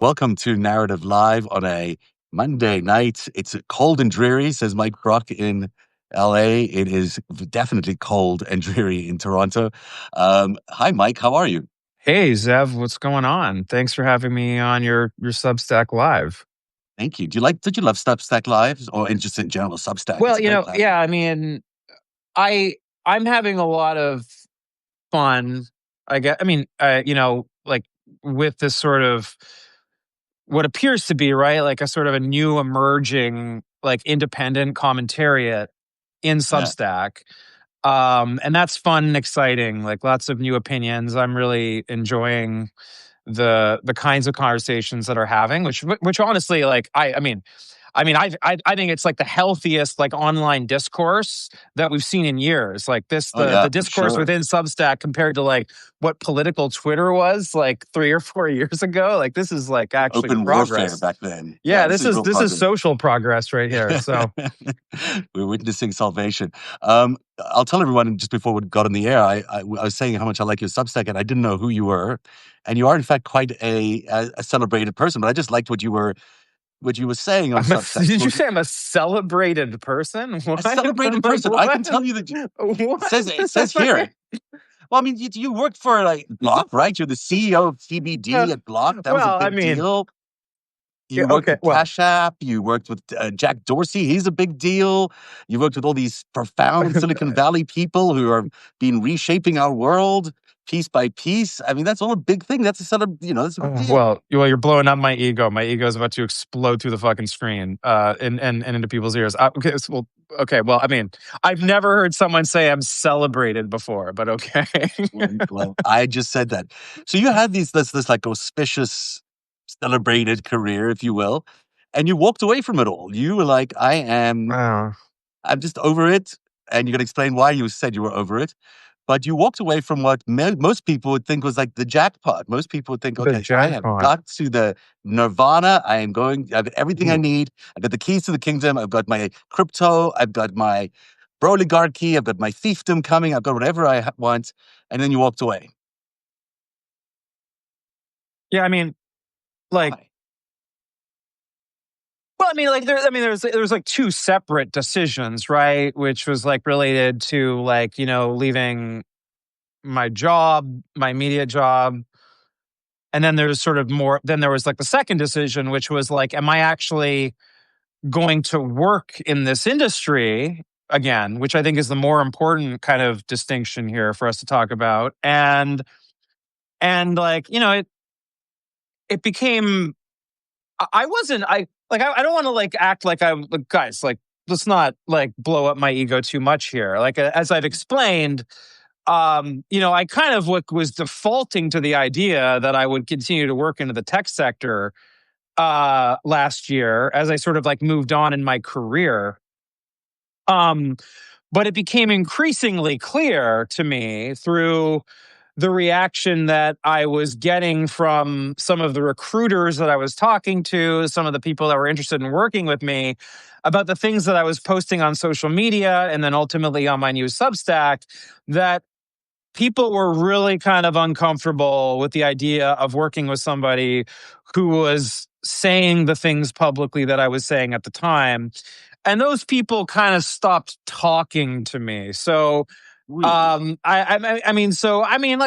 Welcome to Narrative Live on a Monday night. It's cold and dreary, says Mike Brock in LA. It is definitely cold and dreary in Toronto. Hi, Mike. How are you? Hey, Zev, what's going on? Thanks for having me on your Substack Live. Thank you. Did you love Substack Lives or just in general Substack? It's Well, a great platform. yeah, I mean, I I'm having a lot of fun. Like with this sort of what appears to be, right, like a sort of a new emerging like independent commentariat in Yeah. Substack. And that's fun and exciting, like lots of new opinions. I'm really enjoying the kinds of conversations that are having, which honestly, like I think it's like the healthiest like online discourse that we've seen in years. Like this, Oh, the yeah, for discourse sure. within Substack compared to like what political Twitter was like 3 or 4 years ago. Like this is like actually Open warfare progress. back then. Yeah, Yeah, this is real this is progress. social progress right here. So We're witnessing salvation. I'll tell everyone just before we got on the air. I was saying how much I like your Substack, and I didn't know who you were, and you are in fact quite a celebrated person. But I just liked what you were saying on Substack. did So you say I'm a celebrated person? a What? celebrated person. I can tell you that it says here. What? Well, I mean, you worked for like Block, right? You're the CEO of TBD at Block. That was a Well, I big mean, deal. yeah, You worked okay. with Well, Cash App. You worked with Jack Dorsey. He's a big deal. You worked with all these profound Silicon Valley people who are been reshaping our world piece by piece. I mean, that's all a big thing. That's a sort of, that's a big deal. you're blowing up my ego. My ego is about to explode through the fucking screen, and into people's ears. Okay. Well, I mean, I've never heard someone say I'm celebrated before, but okay. Well, I just said that. So you had this like auspicious, celebrated career, if you will, and you walked away from it all. You were like, Wow. I'm just over it. And you can explain why you said you were over it. But you walked away from what most people would think was like the jackpot. Most people would think, The okay, I have jackpot. got to the nirvana. I have everything I Ooh. need. I've got the keys to the kingdom. I've got my crypto. I've got my oligarchy. I've got my fiefdom coming. I've got whatever I want. And then you walked away. Yeah, I mean, like, Why? well, I mean, like, there's like two separate decisions, right? Which was like related to like, leaving my job, my media job. And then there's sort of more, then there was like the second decision, which was like, am I actually going to work in this industry again, which I think is the more important kind of distinction here for us to talk about. And like, it became, I wasn't, I don't want to like act like guys, like, let's not like blow up my ego too much here. Like, as I've explained, I kind of was defaulting to the idea that I would continue to work into the tech sector last year as I sort of like moved on in my career. Um, but it became increasingly clear to me through the reaction that I was getting from some of the recruiters that I was talking to, some of the people that were interested in working with me, about the things that I was posting on social media and then ultimately on my new Substack, that people were really kind of uncomfortable with the idea of working with somebody who was saying the things publicly that I was saying at the time. And those people kind of stopped talking to me. So, Really? like,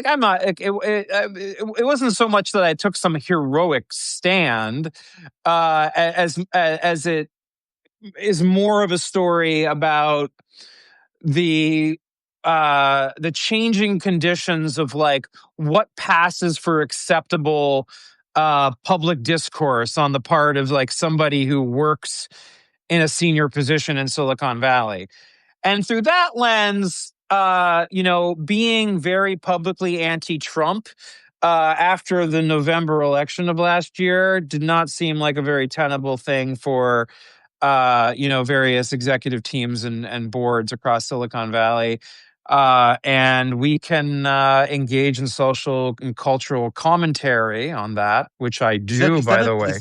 I'm not. It wasn't so much that I took some heroic stand, as it is more of a story about the the changing conditions of like what passes for acceptable public discourse on the part of like somebody who works in a senior position in Silicon Valley. And through that lens, being very publicly anti-Trump after the November election of last year did not seem like a very tenable thing for various executive teams and boards across Silicon Valley. And we can engage in social and cultural commentary on that, which I Is that do, is that by a the way.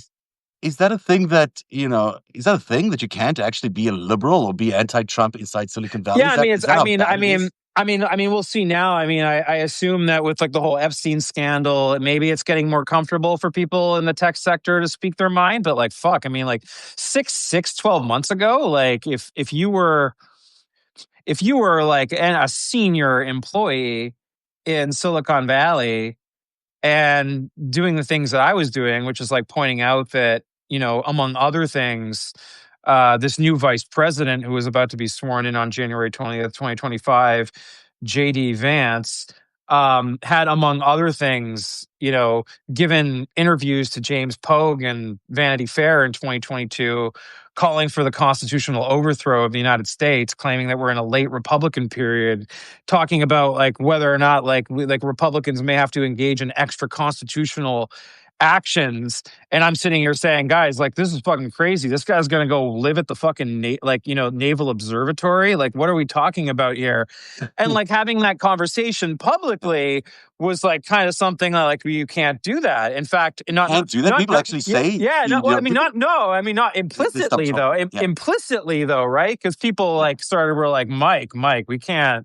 is that a thing that is that a thing that you can't actually be a liberal or be anti-Trump inside Silicon Valley? Yeah, Is that how bad it is? we'll see now. I mean, I assume that with like the whole Epstein scandal, maybe it's getting more comfortable for people in the tech sector to speak their mind. But like, fuck, I mean, like 12 months ago, like if you were like a senior employee in Silicon Valley and doing the things that I was doing, which is like pointing out that, among other things, this new vice president who was about to be sworn in on January 20th, 2025, JD Vance, had, among other things, given interviews to James Pogue and Vanity Fair in 2022, calling for the constitutional overthrow of the United States, claiming that we're in a late Republican period, talking about like whether or not like Republicans may have to engage in extra constitutional actions. And I'm sitting here saying, guys, like this is fucking crazy. This guy's gonna go live at the fucking Naval Observatory. Like, what are we talking about here? And like having that conversation publicly was like kind of something like you can't do that. In fact, Can't do that. People actually yeah, say, yeah, no, well, I mean, people, not no, I mean, not they stop implicitly though. Trump. Yeah. Implicitly though, right? Because people Yeah. like were like, Mike, we can't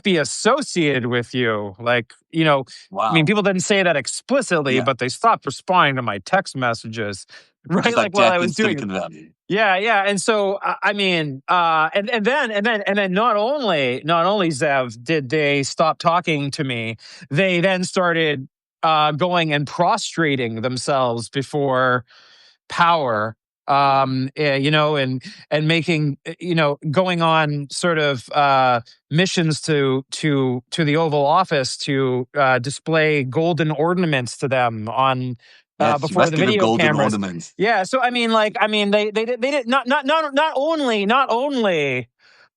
be associated with you. Like, I mean, Wow. people didn't say that explicitly, Yeah. but they stopped responding to my text messages, Which right? is like Like while I death in was doing it. Silicon Valley. Yeah, yeah. And so, I mean, and then not only Zev did they stop talking to me, they then started going and prostrating themselves before power, and making, going on sort of missions to the Oval Office to display golden ornaments to them on Yes, you before must the give him video golden cameras. ornaments. Yeah, so they did not only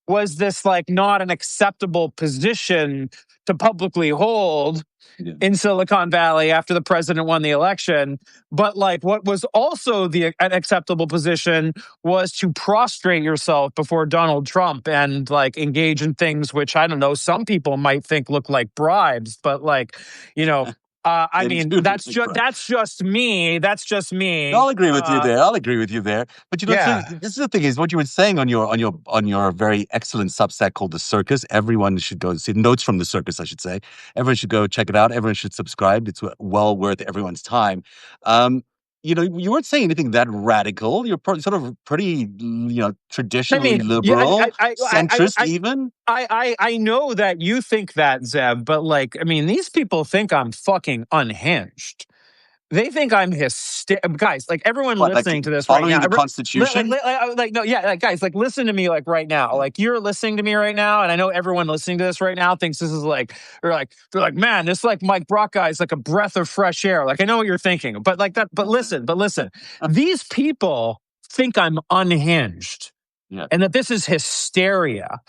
was this like not an acceptable position to publicly hold Yeah. in Silicon Valley after the president won the election. But like what was also an acceptable position was to prostrate yourself before Donald Trump and like engage in things which I don't know, some people might think look like bribes, but like, I They mean, do look that's like just crap. that's just me. That's just me. I'll agree with you there. I'll agree with you there. But so Yeah. this is the thing is what you were saying on your very excellent Substack called The Circus. Everyone should go see notes from The Circus, I should say. Everyone should go check it out. Everyone should subscribe. It's well worth everyone's time. Um, you weren't saying anything that radical. You're sort of pretty, I traditionally mean, yeah, liberal, centrist I, even. I know that you think that, Zeb, but like, I mean, these people think I'm fucking unhinged. They think I'm hysterical. Guys, like everyone What, like listening to this right following now. the Constitution? No, yeah, like guys, like listen to me like right now. Yeah. Like you're listening to me right now, and I know everyone listening to this right now thinks this is like they're like, man, this like Mike Brock guy is like a breath of fresh air. Like I know what you're thinking, but like that. But listen, these people think I'm unhinged, Yeah. and that this is hysteria,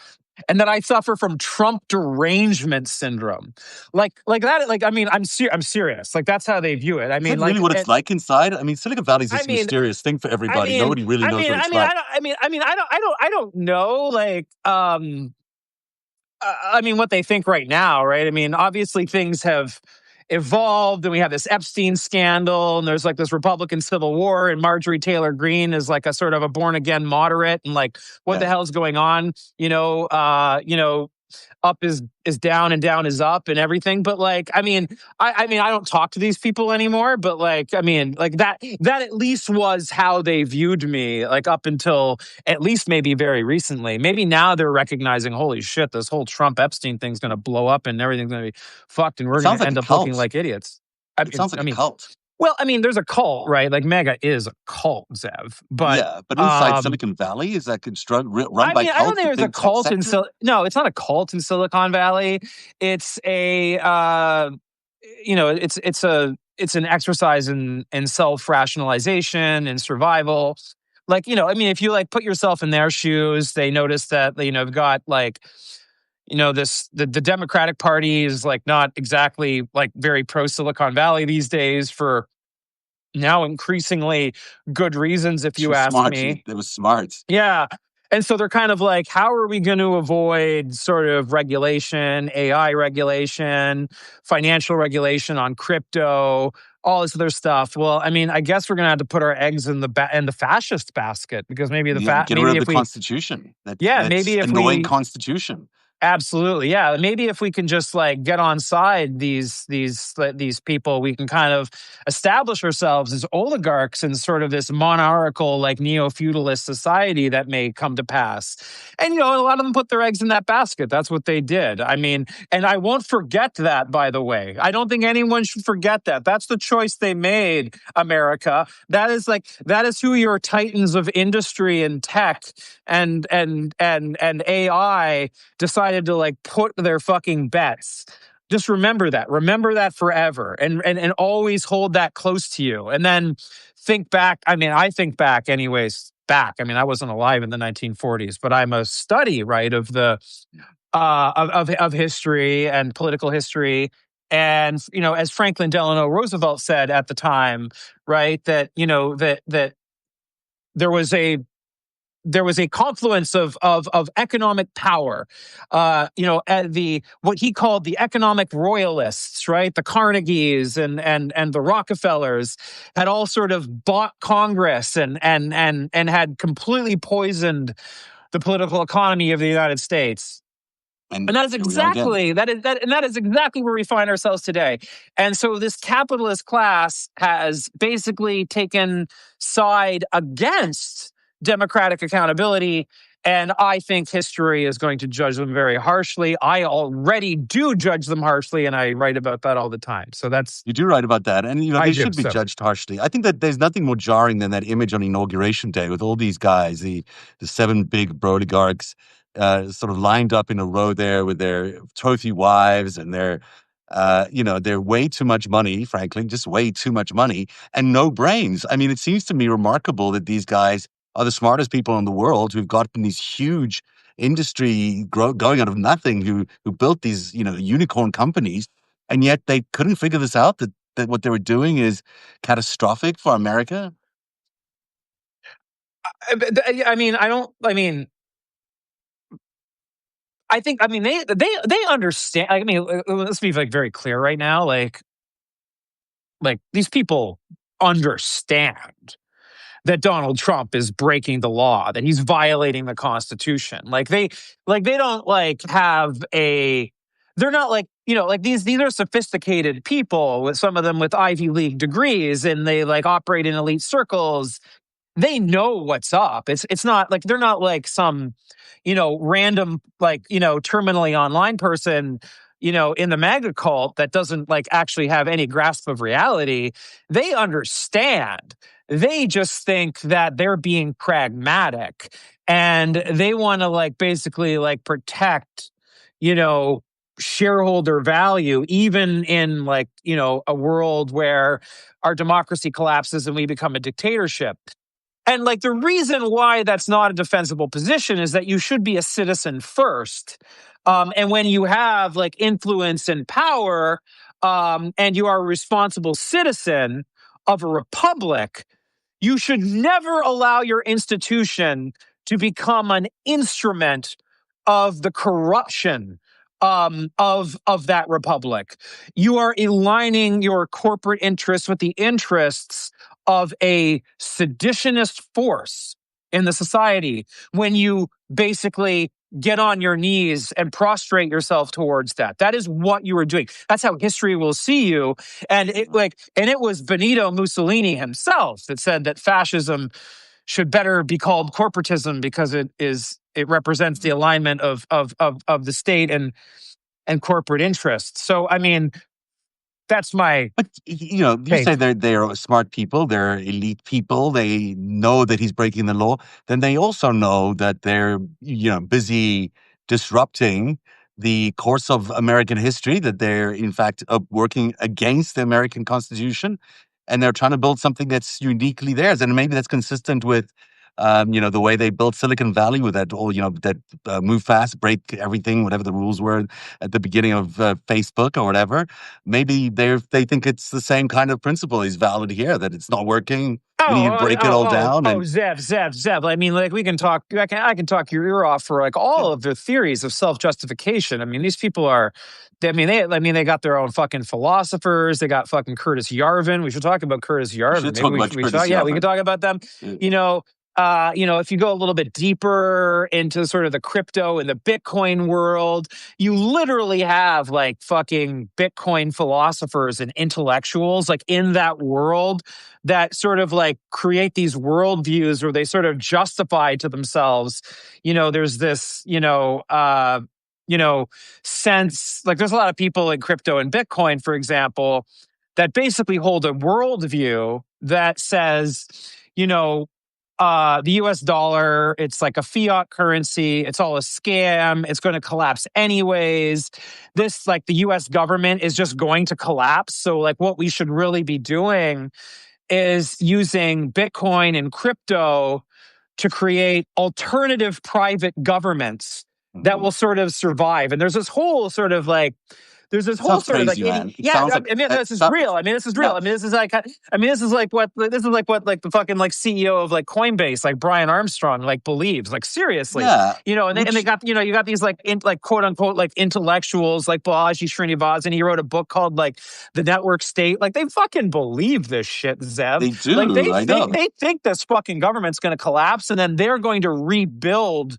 and that I suffer from Trump derangement syndrome, like that. Like, I mean, I'm serious. Like that's how they view it. I Is mean, that really like, what it's like inside? I mean, Silicon Valley is I this mean, mysterious thing for I everybody. mean, Nobody really I knows mean, what I it's mean, I like. don't, I don't know. Like, I mean, what they think right now, right? I mean, obviously things have evolved, and we have this Epstein scandal, and there's like this Republican Civil War, and Marjorie Taylor Greene is like a sort of a born again moderate, and like, what the Yeah. hell is going on? Up is down and down is up and everything. But like, I mean, I don't talk to these people anymore, but like, I mean, like that at least was how they viewed me, like up until at least maybe very recently. Maybe now they're recognizing, holy shit, this whole Trump Epstein thing's going to blow up and everything's going to be fucked and It we're going sounds to like end a up looking cult. like idiots. It sounds like I a mean, cult. well, I mean, there's a cult, right? Like MAGA is a cult, Zev. But Yeah, but inside Silicon Valley, is that run I by mean, I don't cults, think the there's a big tech cult in sector? No, it's not a cult in Silicon Valley. It's a it's an exercise in self rationalization and survival. Like, I mean, if you like put yourself in their shoes, they notice that they've got like the Democratic Party is like not exactly like very pro Silicon Valley these days for now increasingly good reasons, if She you was ask smart. me. It was smart. Yeah. And so they're kind of like, how are we going to avoid sort of regulation, AI regulation, financial regulation on crypto, all this other stuff? Well, I mean, I guess we're going to have to put our eggs in the fascist basket, because maybe Yeah, get rid maybe of the if we Constitution. yeah, That's maybe if annoying we Constitution. Absolutely, yeah. Maybe if we can just like get on side these people, we can kind of establish ourselves as oligarchs in sort of this monarchical, like neo feudalist society that may come to pass. And a lot of them put their eggs in that basket. That's what they did. I mean, and I won't forget that. By the way, I don't think anyone should forget that. That's the choice they made, America. That is who your titans of industry and tech and AI decided to like put their fucking bets. Just remember that. Remember that forever, and always hold that close to you. And then think back. I mean, I think back, anyways. Back. I mean, I wasn't alive in the 1940s, but I'm a study, right, of the of history and political history. And as Franklin Delano Roosevelt said at the time, right, that that there was a confluence of economic power, at the what he called the economic royalists, right? The Carnegies and the Rockefellers had all sort of bought Congress and had completely poisoned the political economy of the United States. And And that is here we are again. exactly that is exactly where we find ourselves today. And so this capitalist class has basically taken side against democratic accountability. And I think history is going to judge them very harshly. I already do judge them harshly, and I write about that all the time. So You do write about that, and I they do. should be So judged harshly. I think that there's nothing more jarring than that image on Inauguration Day with all these guys, the seven big oligarchs, sort of lined up in a row there with their trophy wives and their way too much money, frankly, just way too much money and no brains. I mean, it seems to me remarkable that these guys are the smartest people in the world who've gotten these huge industry going out of nothing, who built these unicorn companies, and yet they couldn't figure this out, that what they were doing is catastrophic for America. I mean, I don't. I mean, I think. I mean, they understand. I mean, let's be like very clear right now. Like these people understand that Donald Trump is breaking the law, that he's violating the Constitution. They don't like have a. They're not like like these are sophisticated people, with some of them with Ivy League degrees, and they like operate in elite circles. They know what's up. It's not like they're not like some, random like, terminally online person, in the MAGA cult that doesn't like actually have any grasp of reality. They understand. They just think that they're being pragmatic, and they want to like basically like protect, you know, shareholder value, even in like, a world where our democracy collapses and we become a dictatorship. And like the reason why that's not a defensible position is that you should be a citizen first. And when you have like influence and power, and you are a responsible citizen of a republic, you should never allow your institution to become an instrument of the corruption of that republic. You are aligning your corporate interests with the interests of a seditionist force in the society when you basically get on your knees and prostrate yourself towards that. That is what you are doing. That's how history will see you. And it was Benito Mussolini himself that said that fascism should better be called corporatism because it represents the alignment of the state and corporate interests. So I mean, that's my But you take. say they're smart people, they're elite people. They know that he's breaking the law. Then they also know that they're busy disrupting the course of American history. That they're in fact working against the American Constitution, and they're trying to build something that's uniquely theirs. And maybe that's consistent with the way they built Silicon Valley with that move fast, break everything, whatever the rules were at the beginning of Facebook or whatever. Maybe they think it's the same kind of principle is valid here, that it's not working. We need to break it all down. And Zev. I mean, like we can talk. I can talk your ear off for like all of their theories of self justification. I mean, these people are. They got their own fucking philosophers. They got fucking Curtis Yarvin. We should talk about Curtis we Yarvin. should Maybe talk about we should Curtis talk. Yeah, we could Yarvin. talk about them. Yeah. if you go a little bit deeper into sort of the crypto and the Bitcoin world, you literally have like fucking Bitcoin philosophers and intellectuals like in that world that sort of like create these worldviews where they sort of justify to themselves, there's this, sense like there's a lot of people in crypto and Bitcoin, for example, that basically hold a worldview that says, you know, the US dollar, it's like a fiat currency. It's all a scam. It's going to collapse anyways. This, like, the US government is just going to collapse. So, like, what we should really be doing is using Bitcoin and crypto to create alternative private governments that Mhm. will sort of survive. And there's this It whole sounds sort of like crazy, man. It yeah, sounds like I mean this is so, real. I mean this is real. yeah, This is like what like the fucking like CEO of like Coinbase, like Brian Armstrong, like believes. Like seriously, yeah. and they Which got you got these like like quote unquote like intellectuals like Balaji Srinivasan. He wrote a book called like The Network State. Like they fucking believe this shit, Zev. they Like do, I know. they think this fucking government's going to collapse and then they're going to rebuild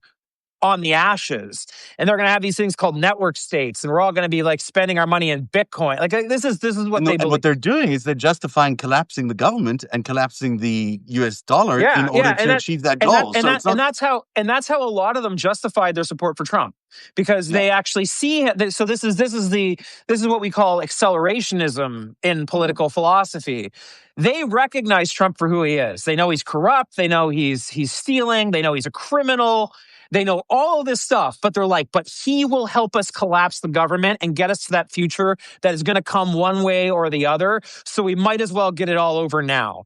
on the ashes, and they're going to have these things called network states, and we're all going to be like spending our money in Bitcoin. Like this is what they And believe. what they're doing is they're justifying collapsing the government and collapsing the US dollar in Yeah, order yeah, to achieve that goal. So it's not and that's how a lot of them justified their support for Trump, because yeah. they actually see. So this is what we call accelerationism in Mhm. political philosophy. They recognize Trump for who he is. They know he's corrupt. They know he's stealing. They know he's a criminal. They know all of this stuff, but they're like, but he will help us collapse the government and get us to that future that is going to come one way or the other. So we might as well get it all over now.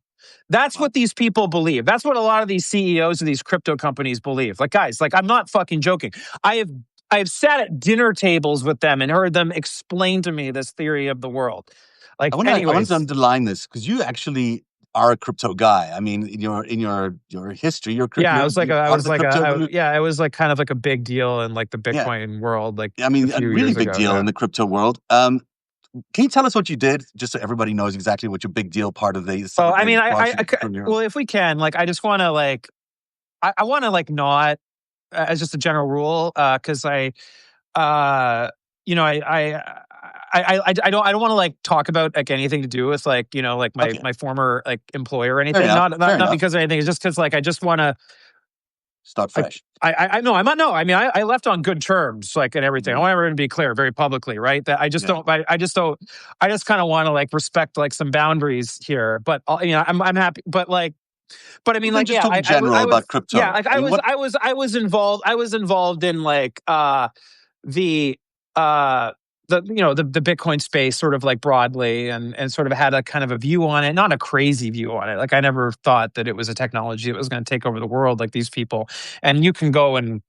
That's Wow. what these people believe. That's what a lot of these CEOs of these crypto companies believe. Like, guys, like I'm not fucking joking. I have I have sat at dinner tables with them and heard them explain to me this theory of the world. Like, I want to anyways, underline this because you actually are a crypto guy. I mean, in your history, yeah, you're part of the crypto evolution. yeah, it was like kind of like a big deal in like the Yeah. Bitcoin world, like I a mean, a few really years big ago. deal Yeah. in the crypto world. Can you tell us what you did, just so everybody knows exactly what your big deal part of the Well, I mean, celebrated entrepreneur? well, if we can, like, I just want to like, I want to like not as just a general rule, because uh, you know, I don't want to like talk about like anything to do with like like Okay, my former like employer or fair anything. enough. Fair Not enough. because of anything. It's just because like I just want to. Start fresh. I know I'm not. No, I mean I left on good terms, like and everything. I Mhm. want everyone to be clear, very publicly, right? That I just Yeah. don't. I just don't. I just kind of want to like respect like some boundaries here. But I'm happy. But I Well, mean, then like, just yeah, talk in I general was, about yeah, crypto. like I mean, what I was involved in like the uh the Bitcoin space sort of like broadly, and sort of had a kind of a view on it, not a crazy view on it. Like I never thought that it was a technology that was going to take over the world like these people. And you can go and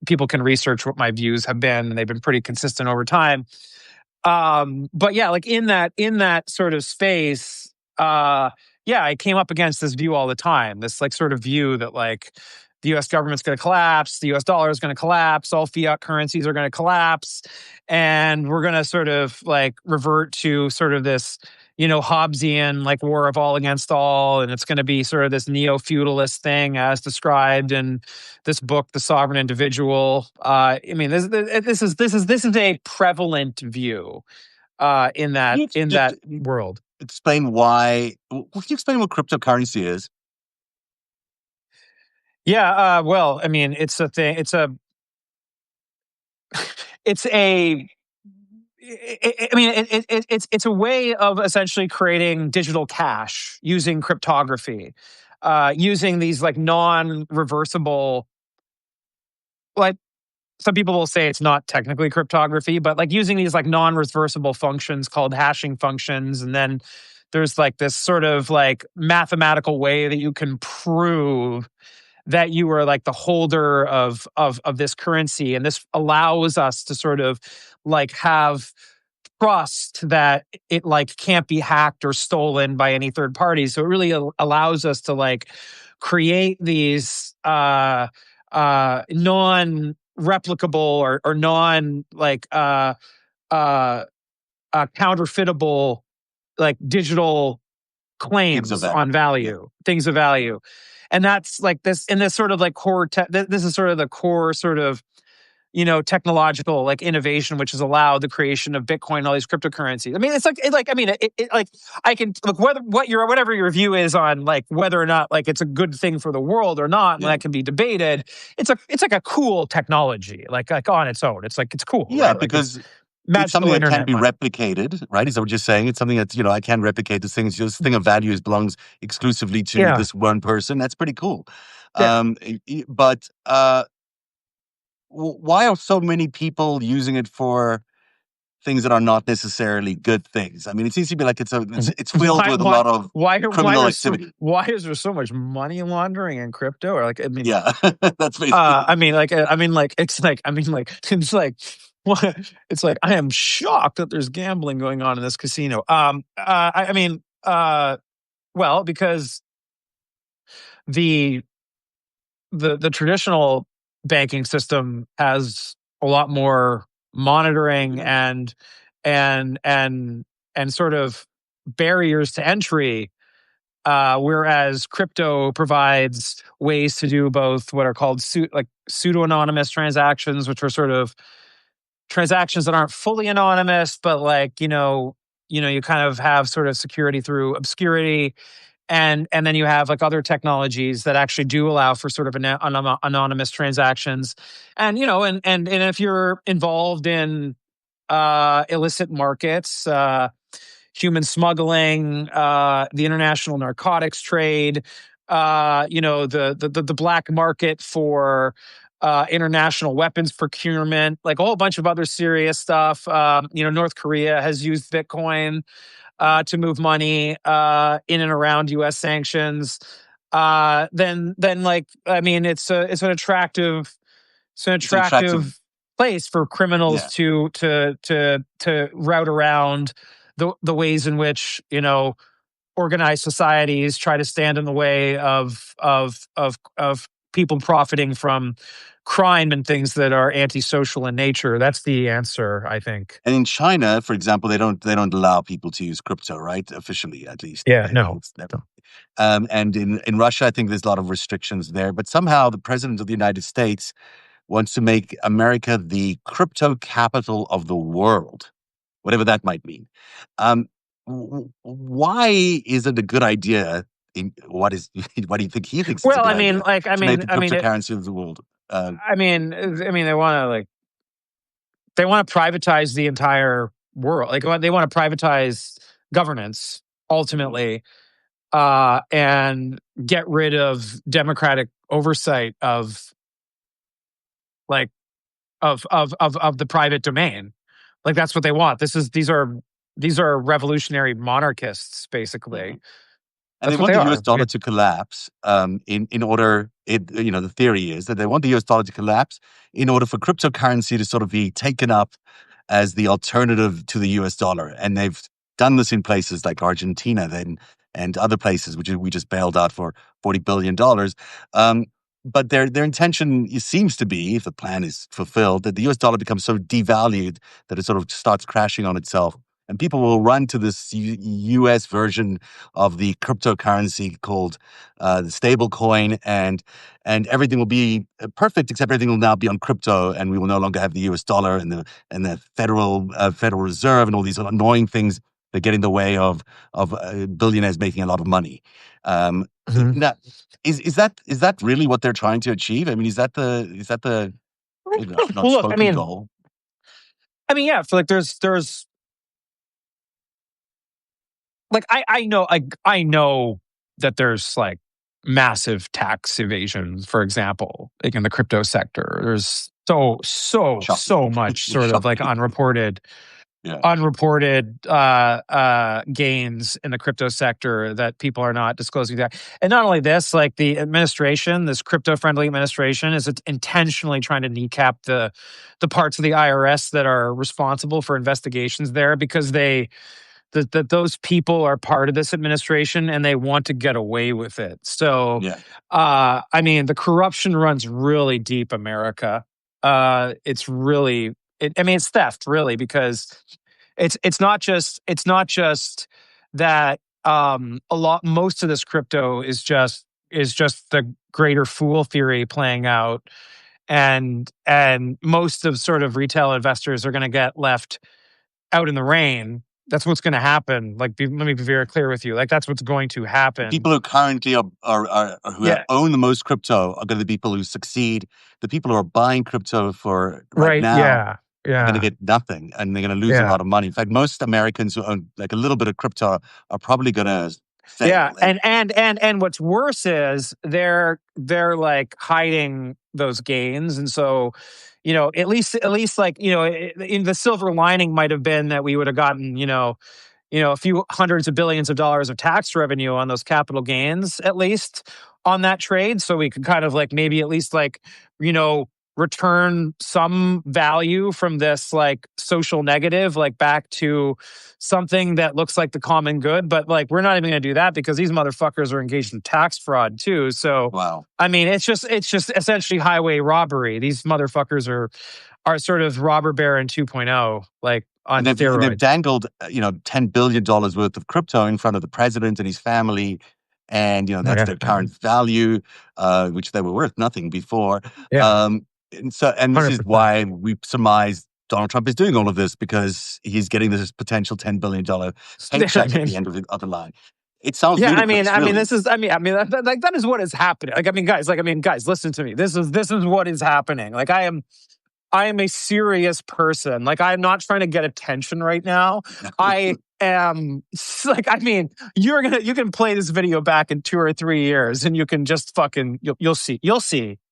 people can research what my views have been, and they've been pretty consistent over time. But yeah, like in that sort of space, yeah, I came up against this view all the time. This like sort of view that like the US government's going to collapse, the US dollar is going to collapse, all fiat currencies are going to collapse, and we're going to sort of like revert to sort of this Hobbesian like war of all against all, and it's going to be sort of this neo-feudalist thing as described in this book, The Sovereign Individual. I mean, this is a prevalent view can you in just that world. explain why? Can you explain what cryptocurrency is? Yeah. Well, I mean, it's a thing. It's a. I mean, it's a way of essentially creating digital cash using cryptography, using these like non-reversible, like some people will say it's not technically cryptography, but like using these like non-reversible functions called hashing functions. And then there's like this sort of like mathematical way that you can prove that you are like the holder of this currency. And this allows us to sort of like have trust that it like can't be hacked or stolen by any third party. So it really allows us to like create these non replicable or non like uh counterfeitable like digital Things of claims value. on Yeah. value, things of value. and that's like this in this sort of like core. This is sort of the core sort of technological like innovation, which has allowed the creation of Bitcoin and all these cryptocurrencies. I mean, it's like, like I can look whatever your view is on like whether or not like it's a good thing for the world or not, and Yeah. that can be debated. It's like a cool technology, like on its own. It's like it's cool, Yeah, right? Like it's because it's something magical that can internet be money. replicated, right? Is that what you're saying? It's something that, I can replicate this thing. It's just thing of value belongs exclusively to Yeah, this one person. That's pretty cool. yeah. But why are so many people using it for things that are not necessarily good things? I mean, it seems to be like it's filled Why with a lot of criminal activity. why is there so much money laundering in crypto? Or like, I mean, Yeah, that's basically. it's like, what? It's like I am shocked that there's gambling going on in this casino. Well, because the the traditional banking system has a lot more monitoring Yeah, and and and sort of barriers to entry, whereas crypto provides ways to do both what are called pseudo anonymous transactions, which are sort of transactions that aren't fully anonymous, but like you kind of have sort of security through obscurity, and then you have like other technologies that actually do allow for sort of anonymous transactions, and and if you're involved in illicit markets, human smuggling, the international narcotics trade, the black market for international weapons procurement, like a whole bunch of other serious stuff. North Korea has used Bitcoin to move money in and around U.S. sanctions. Then like I mean, it's an it's an attractive. attractive place for criminals Yeah, to route around the ways in which organized societies try to stand in the way of people profiting from crime and things that are antisocial in nature. That's the answer, I think. and in China, for example, they don't allow people to use crypto, right? Officially, at least. Yeah, no. It's never. And in Russia, I think there's a lot of restrictions there. But somehow, the president of the United States wants to make America the crypto capital of the world, whatever that might mean. Um, why is it a good idea? What do you think he thinks it's a Well, good I mean, idea like, to make the cryptocurrency of the world? they want to privatize the entire world. Like they want to privatize governance Mhm. ultimately, and get rid of democratic oversight of like of the private domain. Like that's what they want. These are revolutionary monarchists, Yeah. basically. And they That's what want they the US are. dollar to collapse in order the theory is that they want the US dollar to collapse in order for cryptocurrency to sort of be taken up as the alternative to the US dollar. And they've done this in places like Argentina then and other places which we just bailed out for $40 billion. Um, but their intention seems to be, if the plan is fulfilled, that the US dollar becomes so devalued that it sort of starts crashing on itself. And people will run to this US version of the cryptocurrency called the stable coin, and everything will be perfect, except everything will now be on crypto, and we will no longer have the US dollar and the Federal Reserve and all these annoying things that get in the way of billionaires making a lot of money. Um, Mhm. now, is that really what they're trying to achieve? I mean, is that the Well, look, outspoken goal? yeah. For like, there's like I know that there's like massive tax evasion, for example, like in the crypto sector. There's so Shocking, much sort of like shocking. Yeah, unreported gains in the crypto sector that people are not disclosing that. And not only this, like the administration, this crypto friendly administration, is intentionally trying to kneecap the parts of the IRS that are responsible for investigations there, because that those people are part of this administration and they want to get away with it. So, yeah. the corruption runs really deep, America. It's really, it's theft, really, because it's not just that most of this crypto is just is just the greater fool theory playing out, and most of sort of retail investors are going to get left out in the rain. That's what's going to happen. Like, let me be very clear with you. Like, that's what's going to The happen. people who currently are who Yeah. own the most crypto are going to be the people who succeed. The people who are buying crypto for right Right. now Yeah. are going to Yeah. get nothing, and they're going to lose a Yeah. lot of money. In fact, most Americans who own like a little bit of crypto are probably going to Yeah, fail. And and what's worse is they're like hiding those gains, and so at least like in the silver lining might have been that we would have gotten a few hundreds of billions of dollars of tax revenue on those capital gains, at least on that trade. So we could kind of like maybe at least like, you know, return some value from this like social negative, like back to something that looks like the common good. But like, we're not even going to do that because these motherfuckers are engaged in tax fraud too. So, wow. I mean, it's just essentially highway robbery. These motherfuckers are sort of robber baron 2.0, like And on they've steroids. dangled, $10 billion worth of crypto in front of the president and his family, and that's Okay. their current value, which they were worth nothing before. Yeah. And this is 100%. why we surmise Donald Trump is doing all of this, because he's getting this potential $10 billion I paycheck at mean, the end of the line. It sounds yeah, I mean, ludicrous, I mean, really. this is, like that is what is happening. Guys, listen to me. This is what is happening. Like, I am a serious person. Like, I'm not trying to get attention right now. I am like, I mean, you can play this video back in 2 or 3 years, and you can just fucking you'll see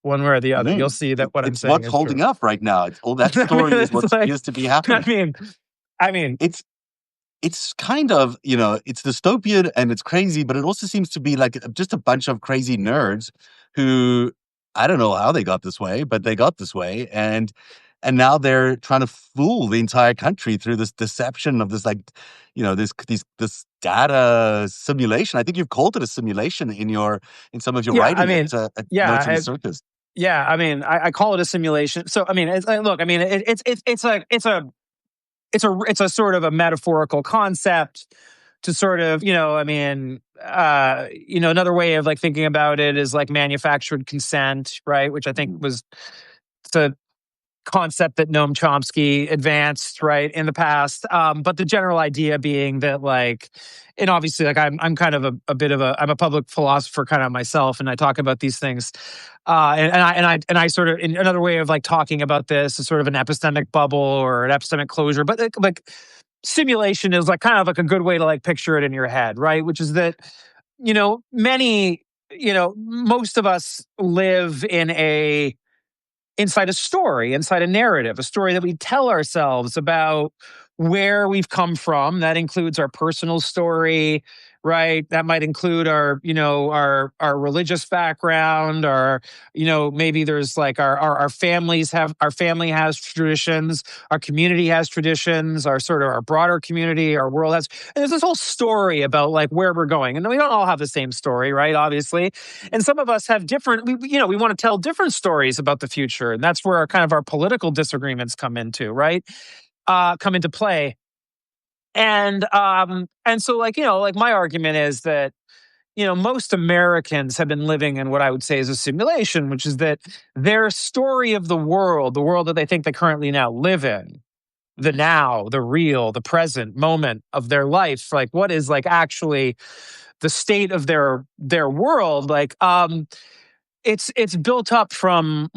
one way or the other. You'll Mhm. see that what I'm It's saying what's is true. holding up right now. It's all that I mean, story is what it's like, appears to be I happening. mean, I mean, It's it's kind of, it's dystopian and it's crazy, but it also seems to be like just a bunch of crazy nerds who, I don't know how they got this way, but they got this way. And now they're trying to fool the entire country through this deception of this, like, this data simulation. I think you've called it a simulation in some of your yeah, I writing mean, at yeah, Notes in the Circus. yeah. I mean, I call it a simulation. So, I mean, it's like, look, I mean, it's a sort of a metaphorical concept to sort of, I mean, another way of like thinking about it is like manufactured consent, right? Which I think Mhm. was the concept that Noam Chomsky advanced, right, in the past. But the general idea being that, like, and obviously, like, I'm kind of a bit of I'm a public philosopher kind of myself, and I talk about these things. And I sort of, in another way of like talking about this is sort of an epistemic bubble or an epistemic closure. But like simulation is like kind of like a good way to like picture it in your head, right? Which is that, many, most of us live inside a story, inside a narrative, a story that we tell ourselves about where we've come from. That includes our personal story, right? That might include our religious background, our, maybe there's like our family has traditions, our community has traditions, our sort of our broader community, our world has, and there's this whole story about like where we're going. And we don't all have the same story, right? Obviously. And some of us have different, we want to tell different stories about the future. And that's where our political disagreements come into, right? Come into play. And so like, like my argument is that, most Americans have been living in what I would say is a simulation, which is that their story of the world that they think they currently now live in, the now, the real, the present moment of their life, like what is like actually the state of their world, like it's built up from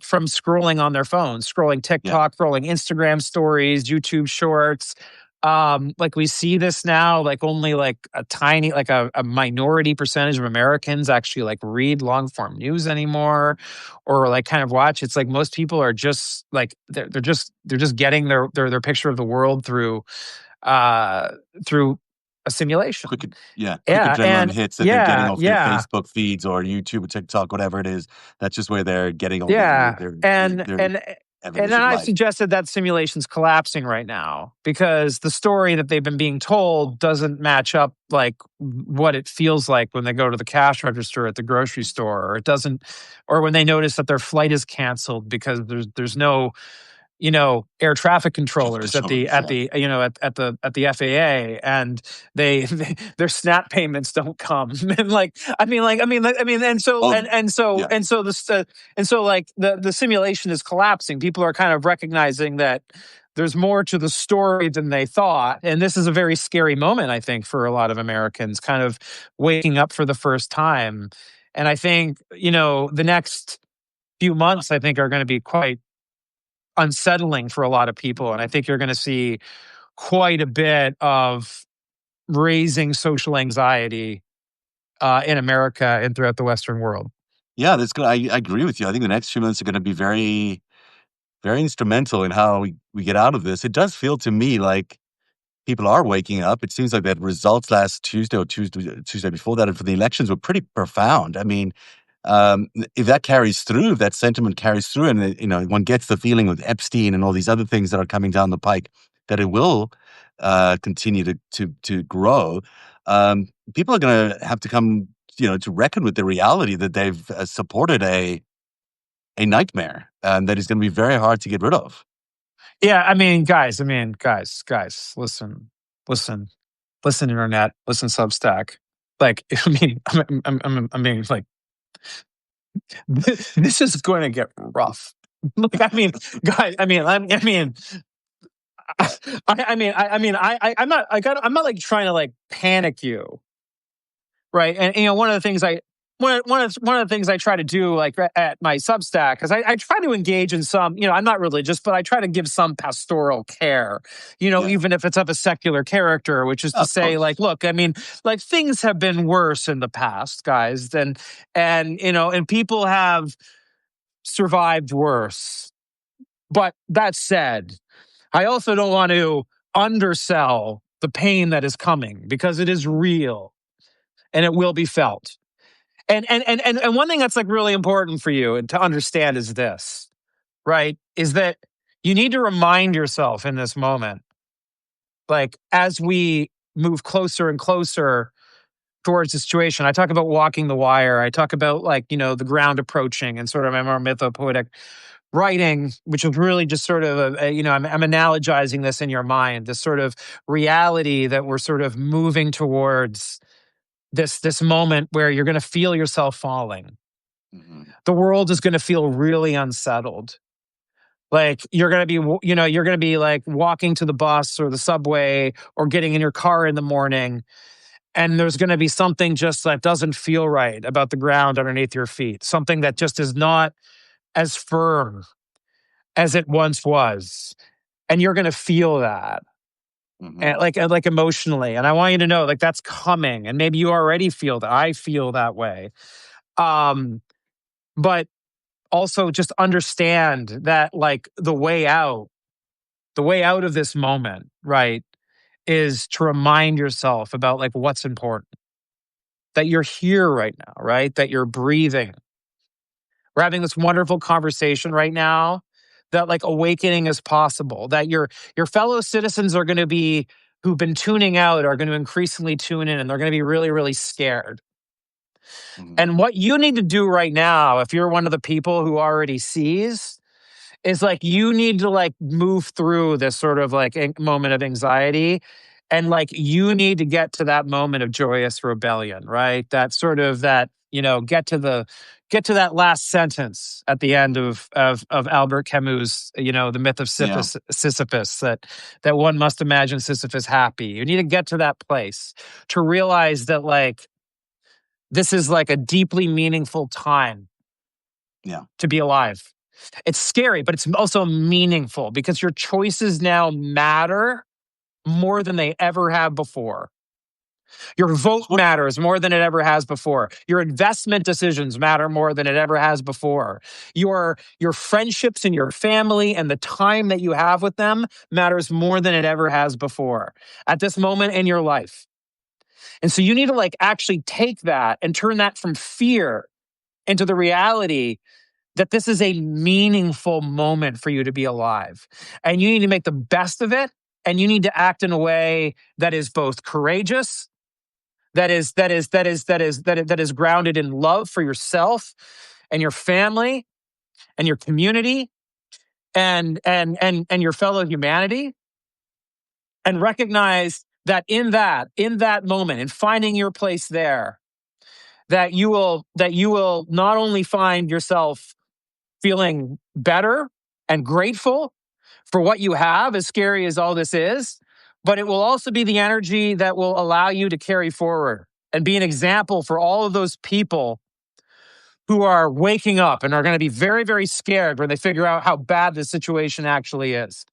from scrolling on their phones, scrolling Yeah. TikTok, scrolling Instagram stories, YouTube shorts. Like we see this now, like only like a tiny, like a minority percentage of Americans actually like read long form news anymore, or like kind of watch. It's like most people are just like they're just getting their picture of the world uh through a simulation. Quick Yeah, adrenaline and hits that they're getting yeah, off their yeah. Facebook feeds or YouTube or TikTok, whatever it is. That's just where they're getting all Yeah, and their and and evidence then of I've life. suggested that simulation's collapsing right now because the story that they've been being told doesn't match up like what it feels like when they go to the cash register at the grocery store, or it doesn't, or when they notice that their flight is canceled because there's no air traffic Traffic controllers controllers, yeah. at the FAA, and their SNAP payments don't come. And and so Well, yeah. like the simulation is collapsing. People are kind of recognizing that there's more to the story than they thought, and this is a very scary moment, I think, for a lot of Americans, kind of waking up for the first time. And I think the next few months, I think, are going to be quite unsettling for a lot of people. And I think you're going to see quite a bit of raising social anxiety in America and throughout the Western world. Yeah, that's good. I agree with you. I think the next few months are gonna be very, very instrumental in how we get out of this. It does feel to me like people are waking up. It seems like that results last Tuesday or Tuesday before that, and for the elections were pretty profound. I mean, if that carries through, if that sentiment carries through, and one gets the feeling with Epstein and all these other things that are coming down the pike, that it will continue to grow. People are going to have to come, to reckon with the reality that they've supported a nightmare, that is going to be very hard to get rid of. Yeah, guys, listen, internet, listen, Substack. Like, like, this is going to get rough. Like, guys, I'm not like trying to like panic you, right? And one of the things one of the things I try to do, like at my Substack, because I try to engage in some, I'm not religious, but I try to give some pastoral care, Yeah, even if it's of a secular character, which is to of say, like, course. look, like things have been worse in the past, guys, and people have survived worse. But that said, I also don't want to undersell the pain that is coming, because it is real and it will be felt. And one thing that's like really important for you and to understand is this, right? Is that you need to remind yourself in this moment, like as we move closer and closer towards the situation. I talk about walking the wire. I talk about, like, the ground approaching, and sort of my more mythopoetic writing, which is really just sort of I'm analogizing this in your mind, this sort of reality that we're sort of moving towards, this moment where you're going to feel yourself falling. Hmm. The world is going to feel really unsettled. Like, you're going to be, you're going to be like walking to the bus or the subway or getting in your car in the morning, and there's going to be something just that doesn't feel right about the ground underneath your feet. Something that just is not as firm as it once was. And you're going to feel that. Hmm. And like emotionally. And I want you to know, like, that's coming. And maybe you already feel that. I feel that way. Um, but also just understand that, like, the way out of this moment, right, is to remind yourself about, like, what's important. That you're here right now, right? That you're breathing. We're having this wonderful conversation right now, that, like, awakening is possible, that your fellow citizens are going to be, who've been tuning out, are going to increasingly tune in, and they're going to be really, really scared. Hmm. And what you need to do right now, if you're one of the people who already sees, is like you need to like move through this sort of like moment of anxiety, and like you need to get to that moment of joyous rebellion, right? That sort of that, get to that last sentence at the end Hmm. of Albert Camus, the myth of Yeah, Sisyphus, that one must imagine Sisyphus happy. You need to get to that place to realize that, like, this is like a deeply meaningful time yeah. to be alive. It's scary, but it's also meaningful, because your choices now matter more than they ever have before. Your vote So what? matters more than it ever has before. Your investment decisions matter more than it ever has before. Your friendships and your family and the time that you have with them matters more than it ever has before at this moment in your life. And so you need to, like, actually take that and turn that from fear into the reality that this is a meaningful moment for you to be alive. And you need to make the best of it. And you need to act in a way that is both courageous, that is grounded in love for yourself and your family and your community, and your fellow humanity, and recognize that in that moment, in finding your place there, that you will not only find yourself feeling better and grateful for what you have, as scary as all this is, but it will also be the energy that will allow you to carry forward and be an example for all of those people who are waking up and are going to be very, very scared when they figure out how bad the situation actually is.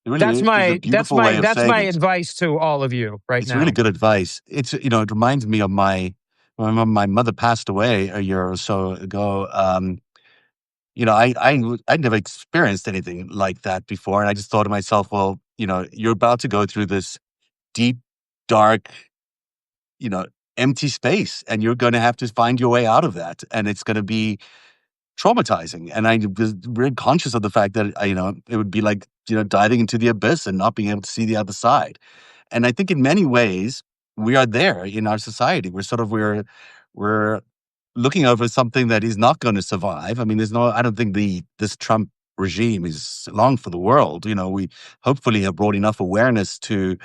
It really That's is a my that's beautiful my way of that's saying my it. advice to all of you right It's really now. good advice. It reminds me of when my mother passed away a year or so ago. I'd never experienced anything like that before, and I just thought to myself, well, you're about to go through this deep, dark, you know, empty space, and you're going to have to find your way out of that, and it's going to be traumatizing. And I was very conscious of the fact that it would be like diving into the abyss and not being able to see the other side. And I think in many ways we are there in our society. We're looking over something that is not going to survive. I mean, I don't think this Trump regime is long for the world. We hopefully have brought enough awareness to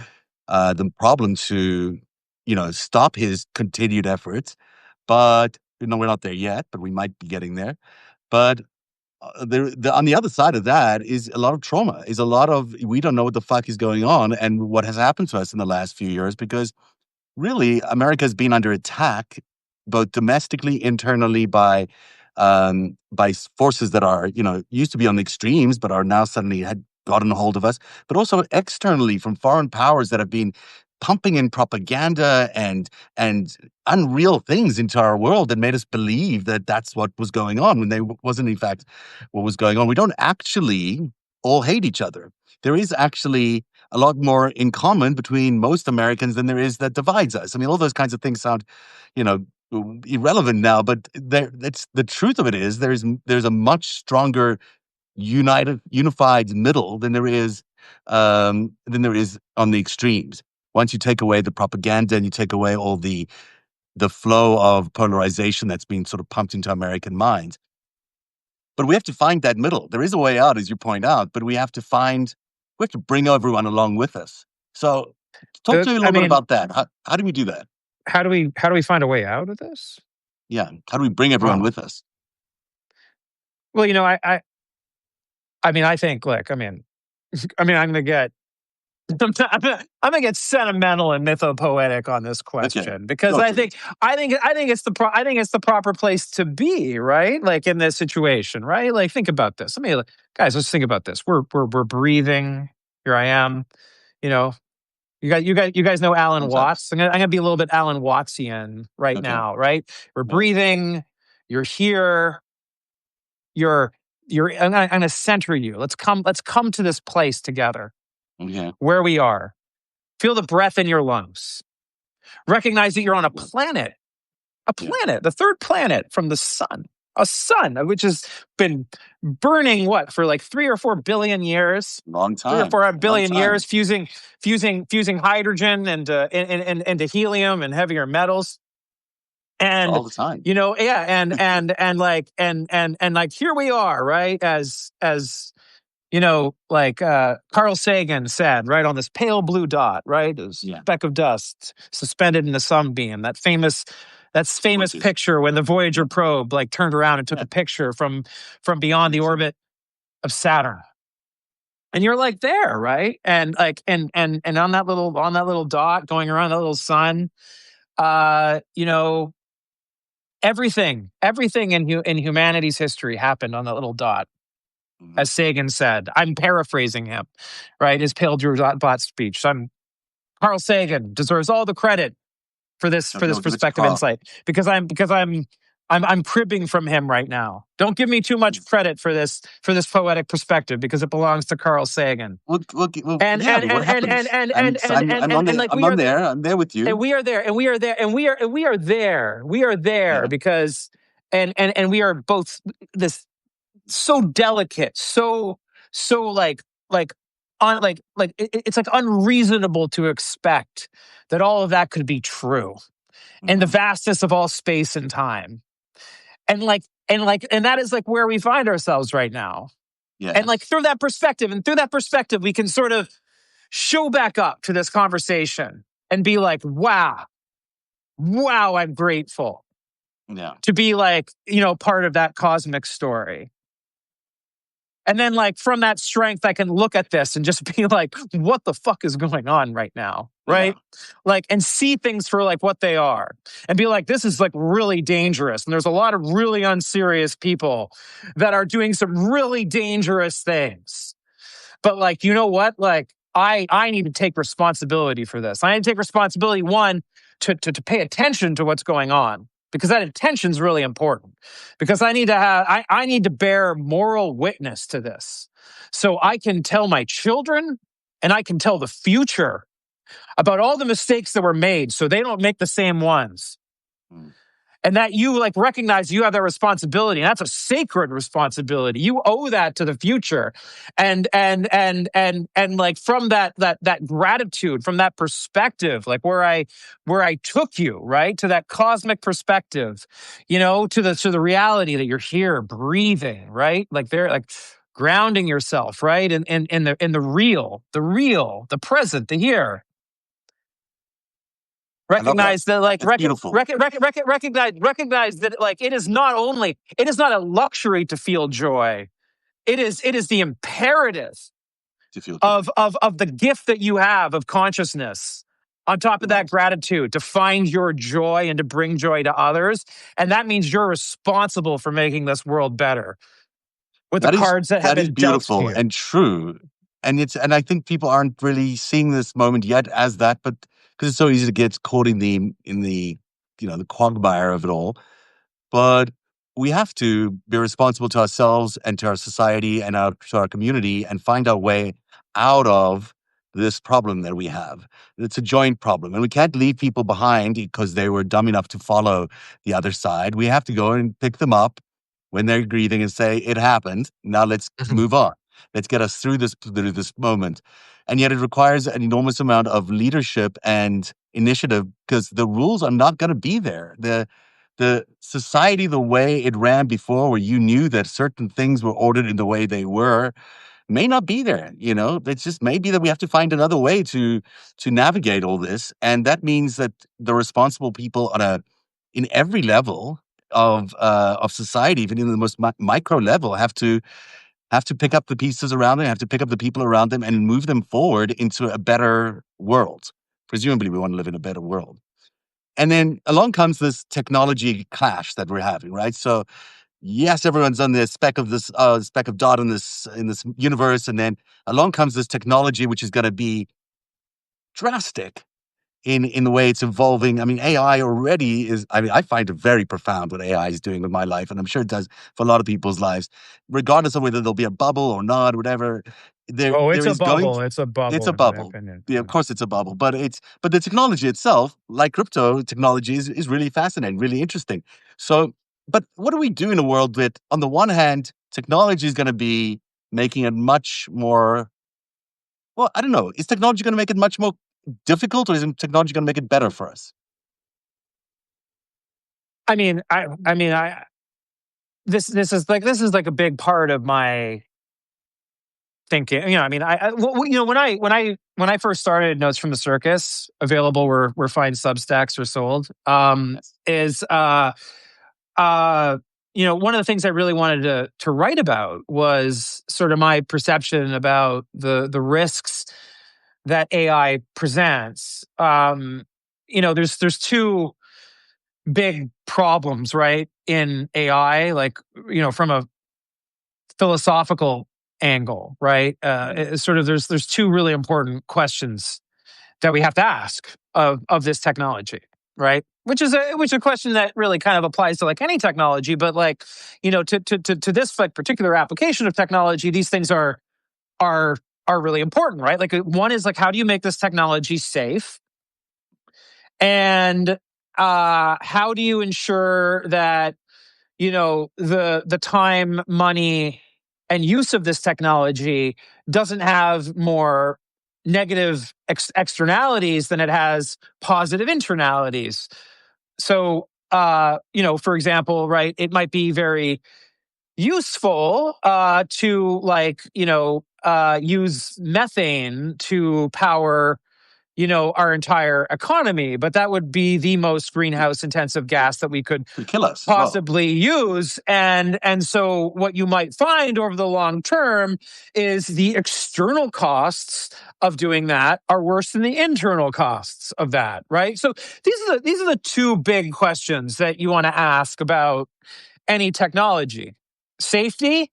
the problem to stop his continued efforts. But we're not there yet, but we might be getting there. But on the other side of that is a lot of trauma, is a lot of we don't know what the fuck is going on and what has happened to us in the last few years, because really America has been under attack both domestically, internally by forces that are used to be on the extremes but are now suddenly had gotten a hold of us, but also externally from foreign powers that have been pumping in propaganda and unreal things into our world that made us believe that that's what was going on when they wasn't in fact what was going on. We don't actually all hate each other. There is actually a lot more in common between most Americans than there is that divides us. I mean, all those kinds of things sound, you know, irrelevant now, but that's the truth of it is there's a much stronger unified middle than there is on the extremes. Once you take away the propaganda and you take away all the flow of polarization that's been sort of pumped into American minds. But we have to find that middle. There is a way out, as you point out, but we have to bring everyone along with us. So talk to me a I little bit mean, about that. How do we do that? how do we find a way out of this? Yeah. How do we bring everyone Oh, with us? well, I think, look, I'm gonna get I'm gonna get sentimental and mythopoetic on this Okay. question, because Go I for think it. I think it's the proper place to be, right? Like in this situation, right? Like think about this. Guys, let's think about this. We're breathing. Here I am. You know, you guys know Alan Sometimes. Watts. I'm gonna be a little bit Alan Wattsian right Okay. now, right? We're Yeah. breathing. You're here. You're I'm gonna center you. Let's come to this place together Okay. where we are. Feel the breath in your lungs. Recognize that you're on Yeah. a Yeah. planet, the third planet from the sun, a sun which has been burning what for like 3 or 4 billion years, Long three or time. four Long billion years, time. fusing hydrogen and into helium and heavier metals. And All the time. yeah, and like here we are, right? As like Carl Sagan said, right, on this pale blue dot, right, a Yeah. speck of dust suspended in the sunbeam. That's famous Gorgeous. picture when the Yeah. Voyager probe like turned around and took Yeah. a picture from beyond the Amazing. orbit of Saturn. And you're like there, right? And like and on that little dot going around that little sun, uh, you know, everything in humanity's history happened on that little dot, Mhm. as Sagan said. I'm paraphrasing him, right? His pale Drew bot speech. So Carl Sagan deserves all the credit for this for Okay, this we'll give it to perspective Carl. insight, because I'm cribbing from him right now. Don't give me too much credit for this poetic perspective, because it belongs to Carl Sagan. And Yeah, and but what and and and happens? and and and and like we are I'm there with and you. we are there and we are there Yeah. because and we are both this so delicate, so like on it's like unreasonable to expect that all of that could be true in the Hmm. vastness of all space and time. And that is like where we find ourselves right now. And like Yes. through that perspective, we can sort of show back up to this conversation and be like, wow, I'm grateful Yeah. to be like, part of that cosmic story. And then, like, from that strength, I can look at this and just be like, what the fuck is going on right now? Yeah. Right? Like, and see things for like what they are and be like, this is like really dangerous. And there's a lot of really unserious people that are doing some really dangerous things. But like, you know what? Like, I need to take responsibility for this. I need to take responsibility, one, to pay attention to what's going on, because that attention is really important. Because I need to bear moral witness to this. So I can tell my children and I can tell the future about all the mistakes that were made so they don't make the same ones. Mm. And that you like recognize you have that responsibility, and that's a sacred responsibility. You owe that to the future. And like from that gratitude, from that perspective, like where I took you, right, to that cosmic perspective, to the reality that you're here breathing, right, like they're like grounding yourself, right, in the real, the present, the here. I love that. Recognize that, like, It's beautiful. recognize that, like, it is not a luxury to feel joy. It is the imperative To feel joy. of the gift that you have of consciousness. On top of that, Right. gratitude to find your joy and to bring joy to others, and that means you're responsible for making this world better with the That is cards that have that is been dealt to beautiful you. and true. And I think people aren't really seeing this moment yet as that, but because it's so easy to get caught in the the quagmire of it all. But we have to be responsible to ourselves and to our society and to our community and find our way out of this problem that we have. It's a joint problem, and we can't leave people behind because they were dumb enough to follow the other side. We have to go and pick them up when they're grieving and say, "It happened. Now let's Mhm. move on. Let's get us through this moment." And yet, it requires an enormous amount of leadership and initiative because the rules are not going to be there. The society the way it ran before, where you knew that certain things were ordered in the way they were, may not be there. It's just maybe that we have to find another way to navigate all this, and that means that the responsible people in every level of society, even in the most micro level, have to pick up the pieces around them, have to pick up the people around them, and move them forward into a better world. Presumably, we want to live in a better world. And then along comes this technology clash that we're having, right? So yes, everyone's on the speck of dot in this universe, and then along comes this technology which is going to be drastic in the way it's evolving. I mean, AI already is. I mean, I find it very profound what AI is doing with my life, and I'm sure it does for a lot of people's lives, regardless of whether there'll be a bubble or not, whatever. There Oh, there it's a is going. bubble. It's a It's bubble, a in my bubble. opinion. Yeah, of course it's a bubble, but the technology itself, like crypto technology, is really fascinating, really interesting. So, but what do we do in a world that, on the one hand, technology is going to be making it much more? Well, I don't know. Is technology going to make it much more difficult, or is technology going to make it better for us? I mean, I this is like a big part of my thinking. I mean, when I first started Notes from the Circus, available where fine Substacks are sold, Yes. is uh, one of the things I really wanted to write about was sort of my perception about the risks that AI presents. There's two big problems, right, in AI, like, from a philosophical angle, right? Mm. Sort of there's two really important questions that we have to ask of this technology, right? Which is a question that really kind of applies to like any technology, but like, to this like particular application of technology, these things are are really important, right? Like, one is like, how do you make this technology safe? And how do you ensure that the time, money, and use of this technology doesn't have more negative externalities than it has positive internalities? So, for example, right, it might be very useful to like use methane to power our entire economy, but that would be the most greenhouse intensive gas that we could Could kill us as well. possibly use. And so what you might find over the long term is the external costs of doing that are worse than the internal costs of that, right? So these are the two big questions that you want to ask about any technology: safety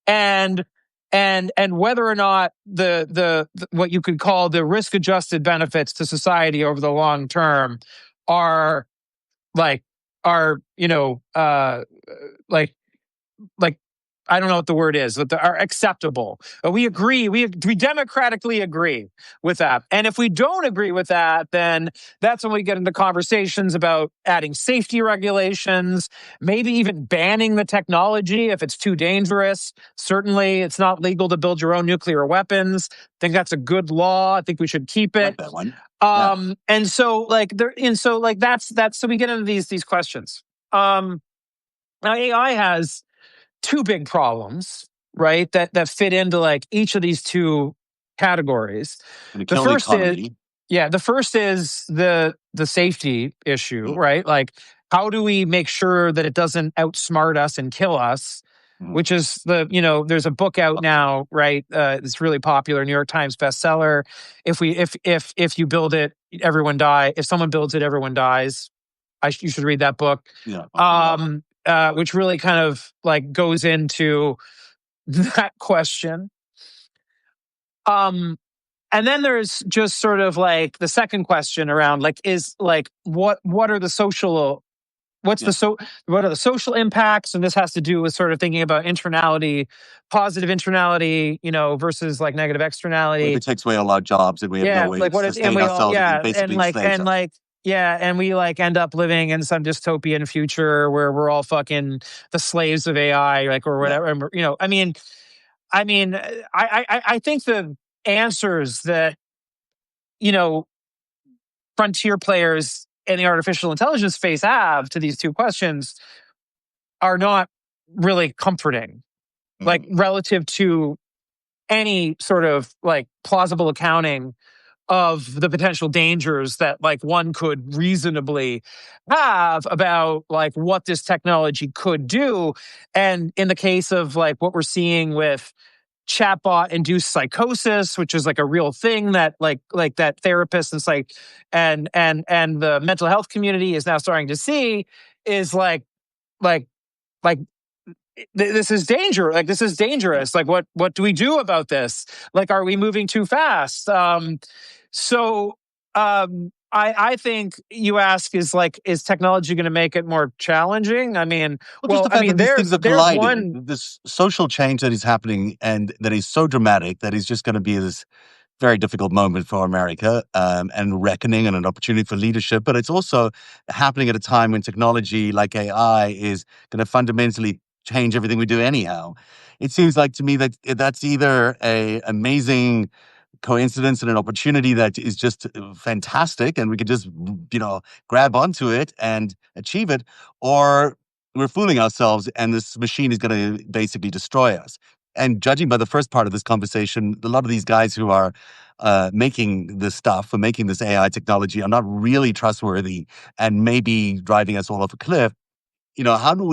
and and whether or not the what you could call the risk adjusted benefits to society over the long term are like are like like I don't know what the word is, but are acceptable. We agree. We democratically agree with that. And if we don't agree with that, then that's when we get into conversations about adding safety regulations, maybe even banning the technology if it's too dangerous. Certainly, it's not legal to build your own nuclear weapons. I think that's a good law. I think we should keep I like it. that one. Yeah. And so that's so we get into these questions. Now AI has two big problems, right? That fit into like each of these two categories. Gonna The kill the first is economy. the first is the safety issue, Mm, right? Like how do we make sure that it doesn't outsmart us and kill us? mm. Which is there's a book out now, right? It's really popular, New York Times bestseller. If you build it, everyone die. If someone builds it, everyone dies. You should read that book. Yeah, I'll check it out. Which really kind of like goes into that question. Um, and then there's just sort of like the second question around like is like what are the social what's Yeah. the so what are the social impacts? And this has to do with sort of thinking about internality, positive internality, versus like negative What if externality. it takes away all our jobs and we have no Yeah, way like to what if and sustain we all ourselves? It yeah, basically enslaves us. and we like end up living in some dystopian future where we're all fucking the slaves of AI, like or Yeah. whatever. And I think the answers that you know frontier players in the artificial intelligence space have to these two questions are not really comforting, like Mm. relative to any sort of like plausible accounting of the potential dangers that like one could reasonably have about like what this technology could do. And in the case of like what we're seeing with chatbot induced psychosis, which is like a real thing that like that therapists and and the mental health community is now starting to see, is like like this is danger, like this is Yeah. dangerous, like what do we do about this, like are we moving too fast? So I think you ask is technology going to make it more challenging? Well, just the fact I mean that these things are there's colliding, one. this social change that is happening and that is so dramatic that is just going to be this very difficult moment for America, and reckoning and an opportunity for leadership. But it's also happening at a time when technology like AI is going to fundamentally change everything we do anyhow. It seems like to me that that's either a amazing coincidence and an opportunity that is just fantastic and we could just grab onto it and achieve it, or we're fooling ourselves and this machine is going to basically destroy us. And judging by the first part of this conversation, a lot of these guys who are making this stuff or making this AI technology are not really trustworthy and maybe driving us all off a cliff. How do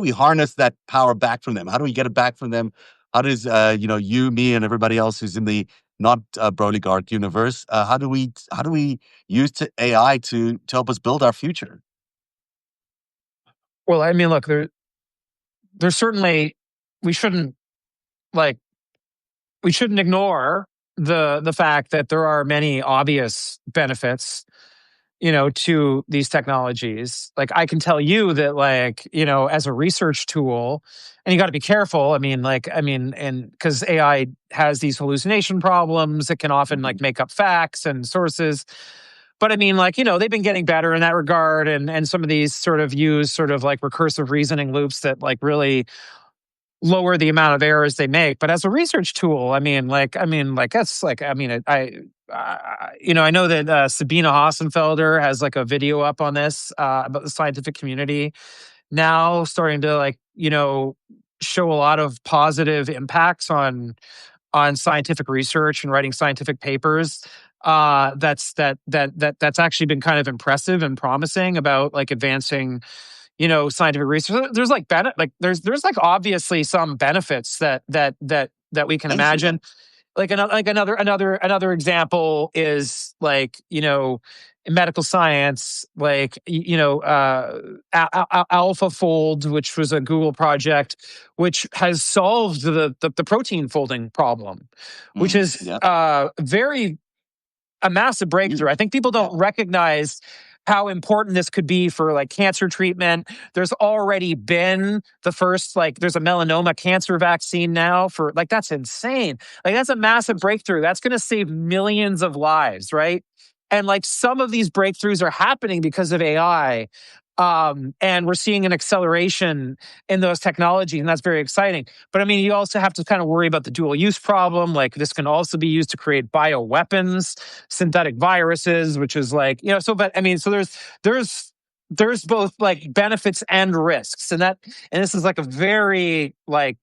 we harness that power back from them? How do we get it back from them? How does you, me, and everybody else who's in the not Brolygarch universe? How do we use AI to help us build our future? Well, I mean, look, there's certainly we shouldn't like we shouldn't ignore the fact that there are many obvious benefits to these technologies. Like I can tell you that as a research tool, and you got to be careful. And because AI has these hallucination problems, it can often Mhm. like make up facts and sources. But they've been getting better in that regard, and some of these sort of use sort of like recursive reasoning loops that like really lower the amount of errors they make. But as a research tool, that's like, I know that Sabina Hassenfelder has like a video up on this about the scientific community. now starting to like, show a lot of positive impacts on scientific research and writing scientific papers. That's actually been kind of impressive and promising about like advancing, scientific research. There's like there's like obviously some benefits that we can I see that. imagine. Another example is like, in medical science, like AlphaFold, which was a Google project, which has solved the protein folding problem, which Mm, is yeah. very a massive breakthrough. I Huge. think people Yeah. don't recognize how important this could be for like cancer treatment. There's already been the first, like, there's a melanoma cancer vaccine now for like, that's insane. Like, that's a massive breakthrough. That's going to save millions of lives, right? And like some of these breakthroughs are happening because of AI. And we're seeing an acceleration in those technologies, and that's very exciting. But I mean, you also have to kind of worry about the dual use problem. Like, this can also be used to create bioweapons, synthetic viruses, which is like, but I mean, so there's both like benefits and risks. And this is like a very like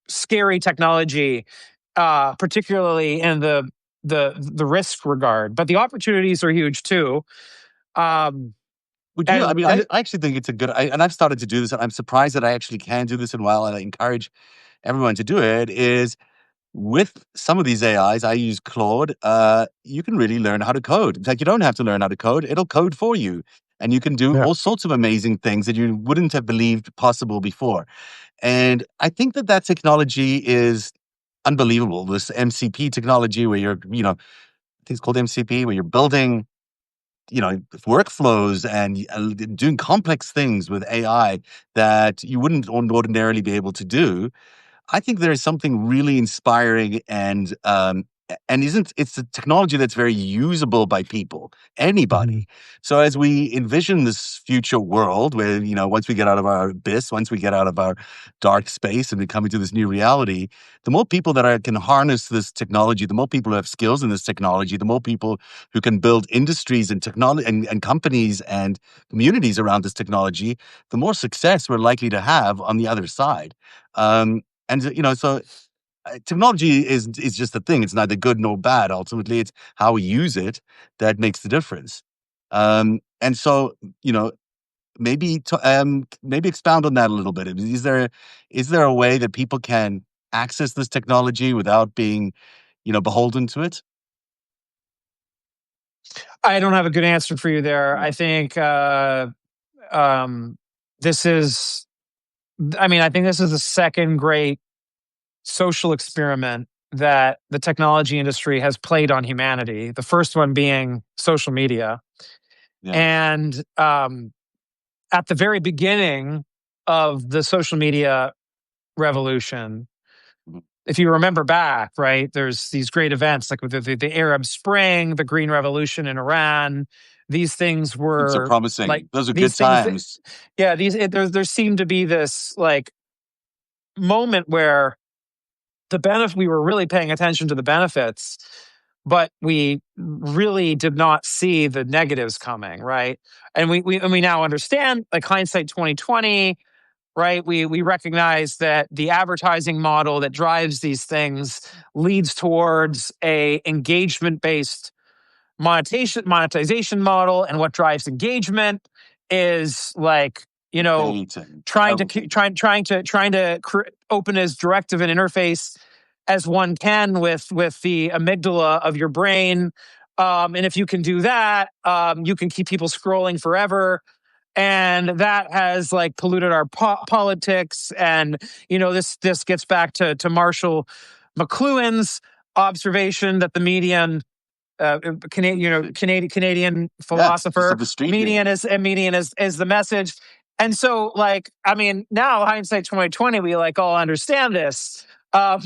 scary technology, particularly in the risk regard. But the opportunities are huge too. Um, Would you? I and mean, and I actually think it's a good. And I've started to do this, and I'm surprised that I actually can do this. And while I encourage everyone to do it, is with some of these AIs, I use Claude. You can really learn how to code. In fact, you don't have to learn how to code; it'll code for you, and you can do Yeah. all sorts of amazing things that you wouldn't have believed possible before. And I think that that technology is unbelievable. This MCP technology, where you're, I think it's called MCP, where you're building workflows and doing complex things with AI that you wouldn't ordinarily be able to do. I think there is something really inspiring and isn't it's a technology that's very usable by people, Mhm. anybody. So as we envision this future world where, once we get out of our abyss, once we get out of our dark space and we come into this new reality, the more people that can harness this technology, the more people who have skills in this technology, the more people who can build industries and technology and companies and communities around this technology, the more success we're likely to have on the other side. So technology is just a thing. It's neither good nor bad. Ultimately, it's how we use it that makes the difference. And so, you know, maybe expound on that a little bit. Is there a way that people can access this technology without being, beholden to it? I don't have a good answer for you there. Mm, I think um, this is, I mean, I think this is the second great social experiment that the technology industry has played on humanity. The first one being social media. yeah. And at the very beginning of the social media revolution, Mhm. if you remember back, right, there's these great events like with the Arab Spring, the Green Revolution in Iran. These things Seems so were like promising. Those are good these things. times. Yeah, there seemed to be this like moment where the benefit we were really paying attention to the benefits, but we really did not see the negatives coming, right? And we now understand, like hindsight 2020, right? We recognize that the advertising model that drives these things leads towards a engagement based monetization model, and what drives engagement is like, Hate and trying to terrible c- things. trying to open as directive an interface as one can with the amygdala of your brain. And if you can do that, you can keep people scrolling forever, and that has like polluted our politics. And this gets back to Marshall McLuhan's observation that the median Canadian Yeah, just philosopher, up the street here. median is the message. And so, like, I mean, now hindsight 2020, we like all understand this. Um,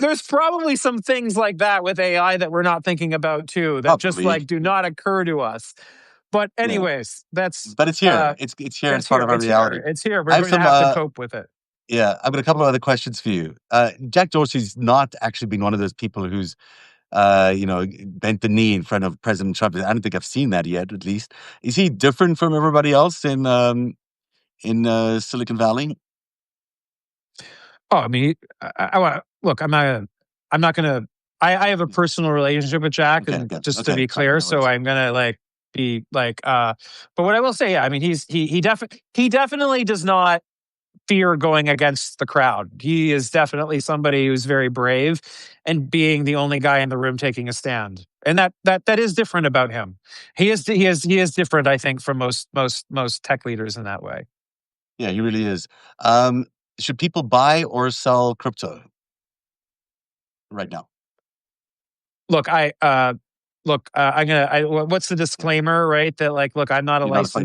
there's probably some things like that with AI that we're not thinking about too, that just Probably. like do not occur to us. But Yeah. anyways, But it's here. It's here. It's that's part here. of our It's here. reality. It's here. We're I have going to some have to cope with it. Yeah, I've got a couple of other questions for you. Jack Dorsey's not actually been one of those people who's bent the knee in front of President Trump. I don't think I've seen that yet, at least. Is he different from everybody else in Silicon Valley? Oh, I mean, I want look. I'm not gonna. I have a personal relationship with Jack, Okay, and good. just to Okay, be fine. clear, No so worries. I'm gonna like be like. But what I will say, yeah, I mean, he definitely does not fear going against the crowd. He is definitely somebody who's very brave, and being the only guy in the room taking a stand, and that is different about him. He is different, I think, from most tech leaders in that way. Yeah, he really is. Um, should people buy or sell crypto right now? Look, I'm gonna. What's the Yeah. disclaimer, right? That like, look, You're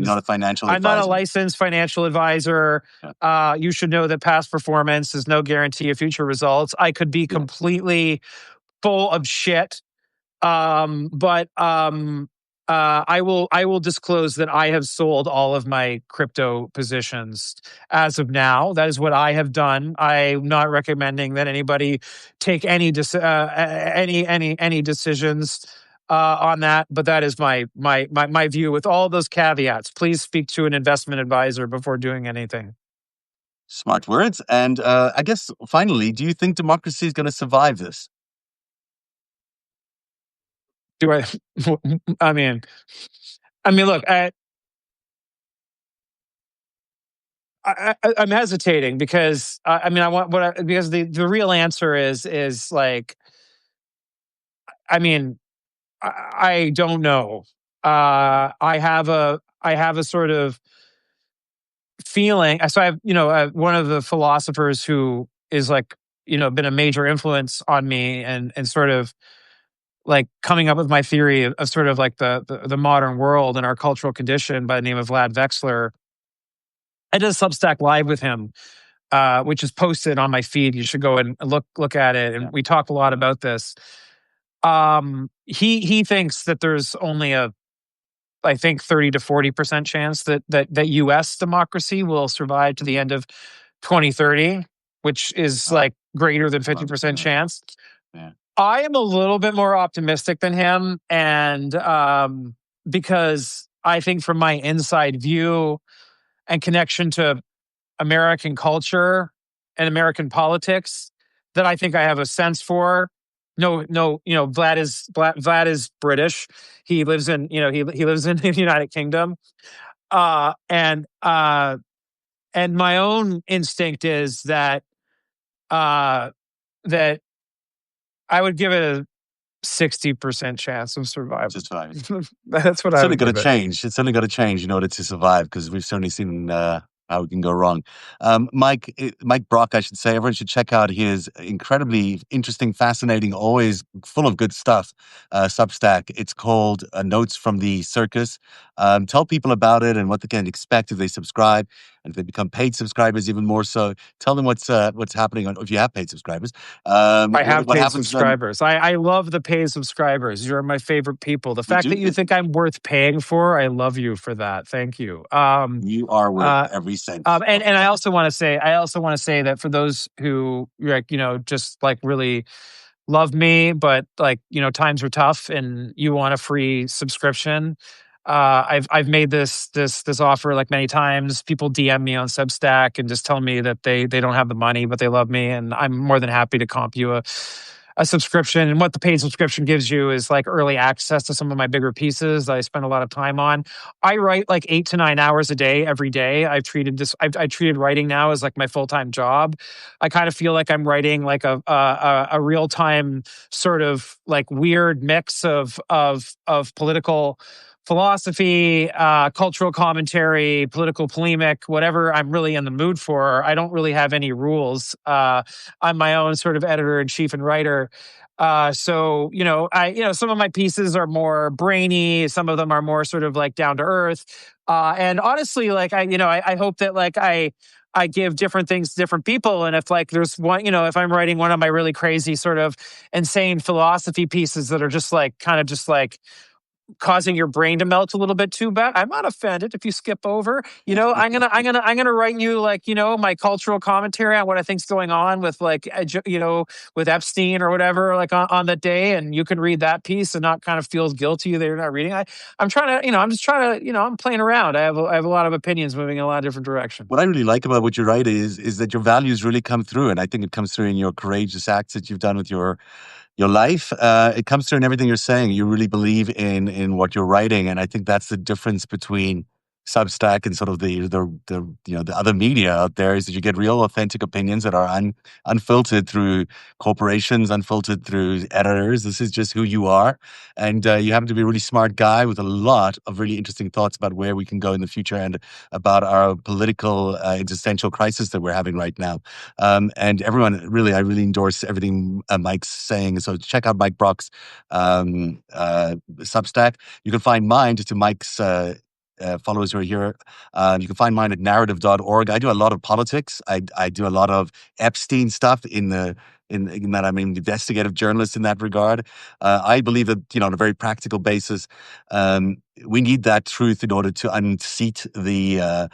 not a financial I'm not a advisor. licensed financial advisor. Yeah. You should know that past performance is no guarantee of future results. I could be Yeah. completely full of shit. But I will disclose that I have sold all of my crypto positions as of now. That is what I have done. I'm not recommending that anybody take any decisions on that, but that is my view with all those caveats. Please speak to an investment advisor before doing anything. Smart words. And I guess finally, do you think democracy is going to survive this? Do I? I mean, look, I'm hesitating because I mean I want because the real answer is like I mean I don't know. I have a sort of feeling. So I have one of the philosophers who is like been a major influence on me and sort of like coming up with my theory of sort of like the modern world and our cultural condition by the name of Vlad Vexler. I did a Substack live with him which is posted on my feed. You should go and look at it. And Yeah. we talk a lot about this. He thinks that there's only a I think 30 to 40% chance that U.S. democracy will survive to the end of 2030, which is Oh, like greater than well, 50% chance. yeah. I am a little bit more optimistic than him, and because I think from my inside view and connection to American culture and American politics that I think I have a sense for. No, no, Vlad is British. He lives in he lives in the United Kingdom. Uh, and uh, and my own instinct is uh, that I would give it a 60% chance of survival. Just fine. That's what It's I only would got to give it. change. It's only got to change in order to survive because we've certainly seen how it can go wrong. Mike Brock, I should say, everyone should check out his incredibly interesting, fascinating, always full of good stuff. Substack. It's called Notes from the Circus. Tell people about it and what they can expect if they subscribe, and if they become paid subscribers, even more so. Tell them what's happening if you have paid subscribers. I have What paid happens then? subscribers. I love the paid subscribers. You're my favorite people. The We fact do. that you think I'm worth paying for, I love you for that. Thank you. You are worth Uh, every cent of and it. I also want to say that for those who like, just like really love me, but like, times are tough and you want a free subscription. I've made this offer like many times. People DM me on Substack and just tell me that they don't have the money, but they love me, and I'm more than happy to comp you a subscription. And what the paid subscription gives you is like early access to some of my bigger pieces that I spend a lot of time on. I write like 8 to 9 hours a day every day. I treated writing now as like my full time job. I kind of feel like I'm writing like a real time sort of like weird mix of political philosophy, cultural commentary, political polemic, whatever I'm really in the mood for. I don't really have any rules. I'm my own sort of editor in chief and writer. So some of my pieces are more brainy, some of them are more sort of like down to earth. And honestly, like I hope that like I give different things to different people. And if like there's one, if I'm writing one of my really crazy sort of insane philosophy pieces that are just like kind of just like causing your brain to melt a little bit too bad. I'm not offended if you skip over. I'm gonna write you like my cultural commentary on what I think's going on with like with Epstein or whatever like on the day, and you can read that piece and not kind of feel guilty that you're not reading. I'm trying to I'm just trying to I'm playing around. I have a lot of opinions moving in a lot of different directions. What I really like about what you write is that your values really come through, and I think it comes through in your courageous acts that you've done with your life. It comes through in everything you're saying. You really believe in what you're writing, and I think that's the difference between Substack and sort of the other media out there is that you get real authentic opinions that are unfiltered through corporations, unfiltered through editors. This is just who you are, and you happen to be a really smart guy with a lot of really interesting thoughts about where we can go in the future and about our political existential crisis that we're having right now. And everyone, really, I really endorse everything Mike's saying. So check out Mike Brock's Substack. You can find mine just to Mike's followers who are here. You can find mine at narrative.org. I do a lot of politics. I do a lot of Epstein stuff in that I'm an investigative journalist in that regard. I believe that, on a very practical basis, we need that truth in order to unseat the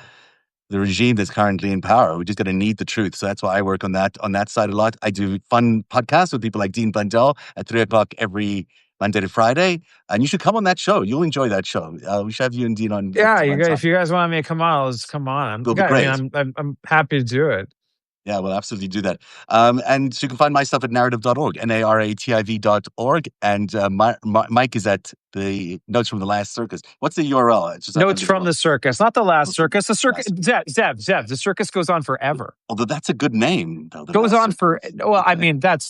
regime that's currently in power. We just got to need the truth. So that's why I work on that side a lot. I do fun podcasts with people like Dean Blundell at 3:00 every Monday to Friday. And you should come on that show. You'll enjoy that show. We should have you and Dean on Yeah, on if time. you guys want me to come on, let's come on. It'll be great. I'm happy to do it. Yeah, we'll absolutely do that. And so you can find my stuff at narrative.org, NARATIV.org. And Mike is at the Notes from the Last Circus. What's the URL? It's just Notes from the circus, not the last Okay. circus. The circus, Zev. The circus goes on forever. Although that's a good name, though. Goes on for well. I Okay. mean, that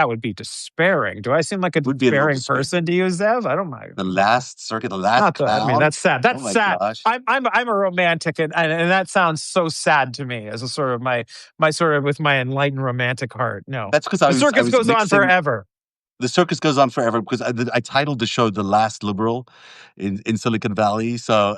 would be despairing. Do I seem like a Would be a little despairing despairing. person to you, Zev? I don't mind. The Last Circuit, the Last Not the, I mean, Clown. that's sad. That's Oh my sad. gosh. I'm a romantic, and that sounds so sad to me as a sort of my sort of with my enlightened romantic heart. No, That's because the I circus was goes on mixing. forever. The circus goes on forever because I titled the show "The Last Liberal" in Silicon Valley. So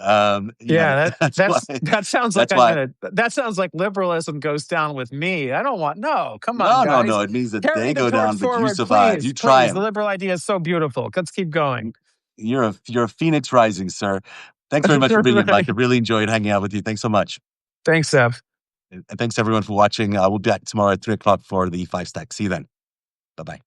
Yeah, that's why. that sounds like That's why. that sounds like liberalism goes down with me. I don't want no. Come on, No, no, guys. no. It means that Carry they the go torch down, but you forward, survive. please, You please. The triumph. liberal idea is so beautiful. Let's keep going. You're a phoenix rising, sir. Thanks very much for being here, Mike. I really enjoyed hanging out with you. Thanks so much. Thanks, Zev. And thanks everyone for watching. We'll be back tomorrow at 3:00 for the 5 stack. See you then. Bye bye.